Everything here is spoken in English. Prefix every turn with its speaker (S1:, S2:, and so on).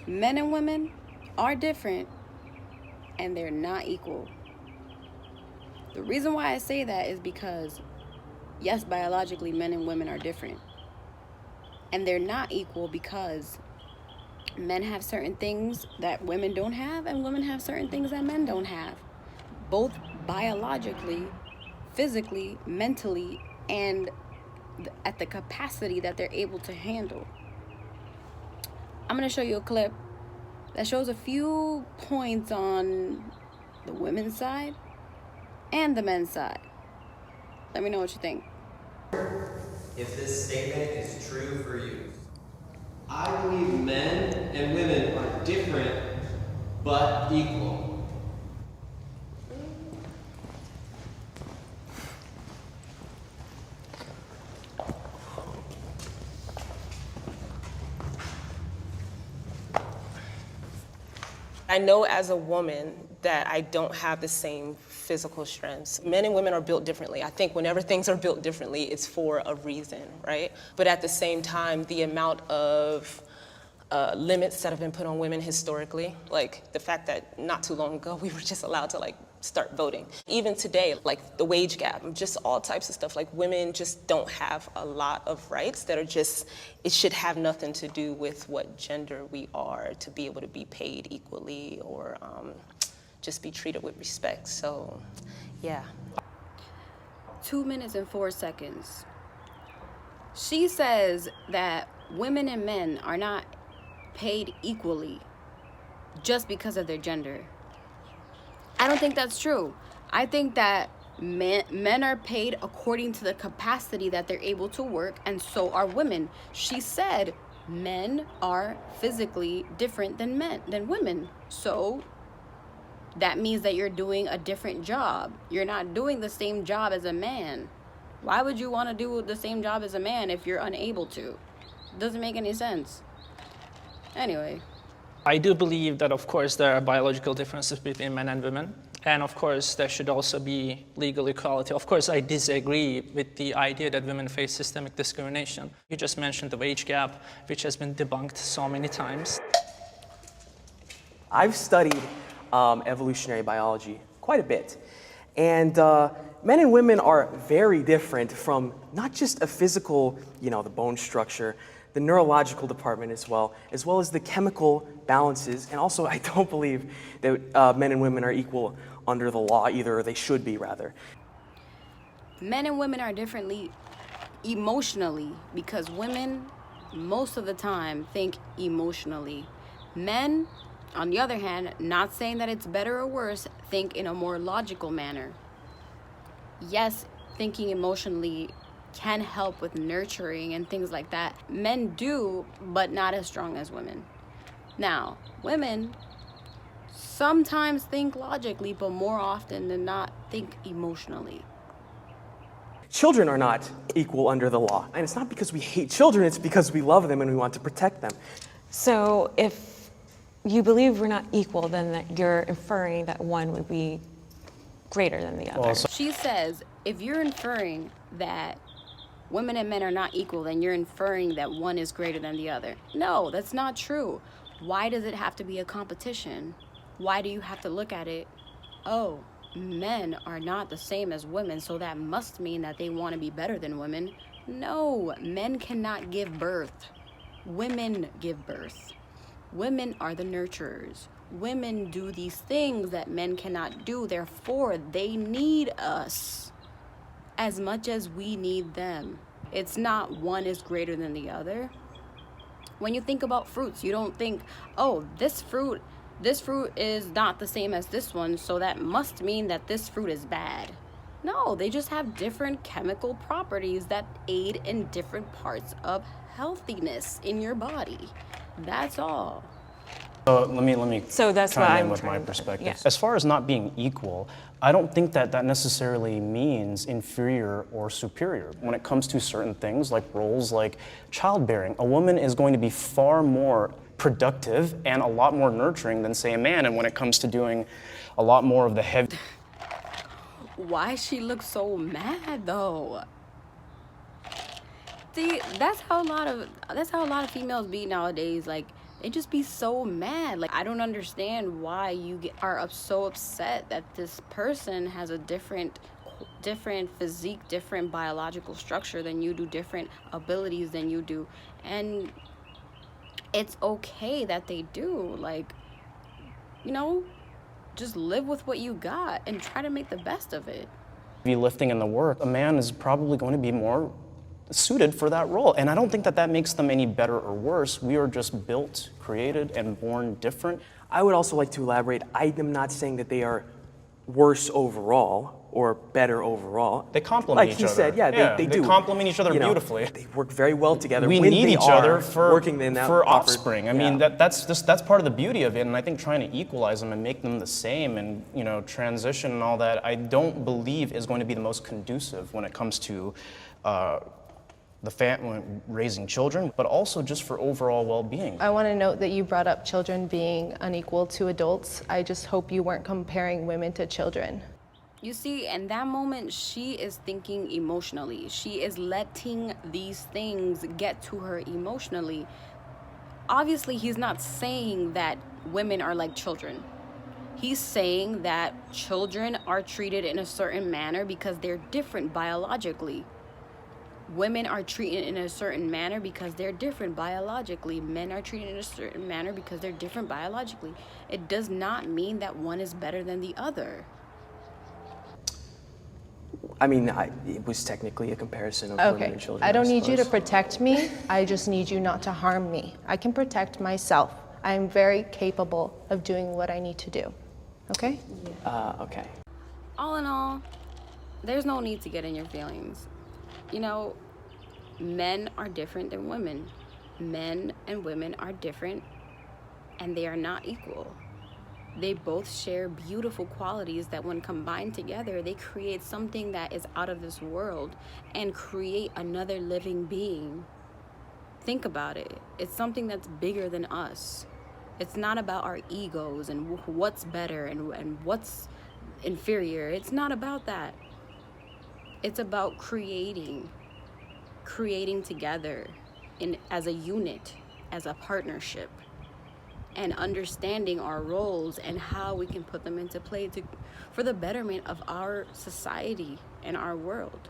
S1: Men and women are different, and they're not equal. The reason why I say that is because, yes, biologically, men and women are different. And they're not equal because men have certain things that women don't have, and women have certain things that men don't have. Both biologically, physically, mentally, and at the capacity that they're able to handle. I'm going to show you a clip that shows a few points on the women's side and the men's side. Let me know what you think.
S2: If this statement is true for you.
S3: I believe men and women are different, but equal.
S4: I know as a woman that I don't have the same physical strengths. Men and women are built differently. I think whenever things are built differently, it's for a reason, right? But at the same time, the amount of limits that have been put on women historically, like the fact that not too long ago we were just allowed to start voting. Even today, like the wage gap, just all types of stuff. Like women just don't have a lot of rights that are just, it should have nothing to do with what gender we are to be able to be paid equally or just be treated with respect. So, yeah.
S1: 2 minutes and 4 seconds. She says that women and men are not paid equally just because of their gender. I don't think that's true. I think that men are paid according to the capacity that they're able to work, and so are women. She said men are physically different than women. So that means that you're doing a different job. You're not doing the same job as a man. Why would you want to do the same job as a man if you're unable to? It doesn't make any sense. Anyway.
S5: I do believe that, of course, there are biological differences between men and women. And, of course, there should also be legal equality. Of course, I disagree with the idea that women face systemic discrimination. You just mentioned the wage gap, which has been debunked so many times.
S6: I've studied evolutionary biology quite a bit. And men and women are very different from not just a physical, the bone structure, the neurological department as well as the chemical balances. And also, I don't believe that men and women are equal under the law either, or they should be, rather.
S1: Men and women are differently emotionally because women, most of the time, think emotionally. Men, on the other hand, not saying that it's better or worse, think in a more logical manner. Yes, thinking emotionally can help with nurturing and things like that. Men do, but not as strong as women. Now, women sometimes think logically, but more often than not think emotionally.
S6: Children are not equal under the law. And it's not because we hate children, it's because we love them and we want to protect them.
S7: So if you believe we're not equal, then that you're inferring that one would be greater than the other.
S1: She says, if you're inferring that women and men are not equal, then you're inferring that one is greater than the other. No, that's not true. Why does it have to be a competition? Why do you have to look at it, oh, men are not the same as women, so that must mean that they want to be better than women? No, men cannot give birth. Women give birth. Women are the nurturers. Women do these things that men cannot do. Therefore, they need us as much as we need them. It's not one is greater than the other. When you think about fruits, you don't think, oh, this fruit is not the same as this one, so that must mean that this fruit is bad. No, they just have different chemical properties that aid in different parts of healthiness in your body. That's all.
S8: So let me
S7: So that's
S8: chime
S7: why
S8: in
S7: I'm
S8: with my
S7: trying to-
S8: perspective.
S7: yeah.
S8: As far as not being equal, I don't think that necessarily means inferior or superior. When it comes to certain things like roles like childbearing, a woman is going to be far more productive and a lot more nurturing than, say, a man. And when it comes to doing a lot more of the heavy...
S1: Why she looks so mad though? See, that's how a lot of females be nowadays. Like, they just be so mad. Like, I don't understand why you are so upset that this person has a different physique, different biological structure than you do, different abilities than you do. And it's okay that they do. Like, you know, just live with what you got and try to make the best of it.
S8: Be lifting in the work, a man is probably going to be more suited for that role. And I don't think that that makes them any better or worse. We are just built, created, and born different.
S6: I would also like to elaborate. I am not saying that they are worse overall or better overall.
S8: They complement
S6: like
S8: each other.
S6: Like he said, yeah, they do.
S8: They complement each other beautifully.
S6: They work very well together.
S8: We
S6: when
S8: need
S6: they
S8: each other
S6: are
S8: for
S6: working in that
S8: for
S6: proper,
S8: offspring. I mean, that's part of the beauty of it. And I think trying to equalize them and make them the same and, you know, transition and all that, I don't believe is going to be the most conducive when it comes to raising children, but also just for overall well-being.
S9: I want to note that you brought up children being unequal to adults. I just hope you weren't comparing women to children.
S1: You see, in that moment, she is thinking emotionally. She is letting these things get to her emotionally. Obviously, he's not saying that women are like children. He's saying that children are treated in a certain manner because they're different biologically. Women are treated in a certain manner because they're different biologically. Men are treated in a certain manner because they're different biologically. It does not mean that one is better than the other.
S6: I mean, it was technically a comparison of women and children.
S9: I don't need you to
S6: suppose.
S9: protect me. I just need you not to harm me. I can protect myself. I'm very capable of doing what I need to do. Okay?
S6: Okay.
S1: All in all, there's no need to get in your feelings. You know, men are different than women. Men and women are different, and they are not equal. They both share beautiful qualities that when combined together, they create something that is out of this world and create another living being. Think about it. It's something that's bigger than us. It's not about our egos and what's better and what's inferior. It's not about that. It's about creating together as a unit, as a partnership, and understanding our roles and how we can put them into play for the betterment of our society and our world.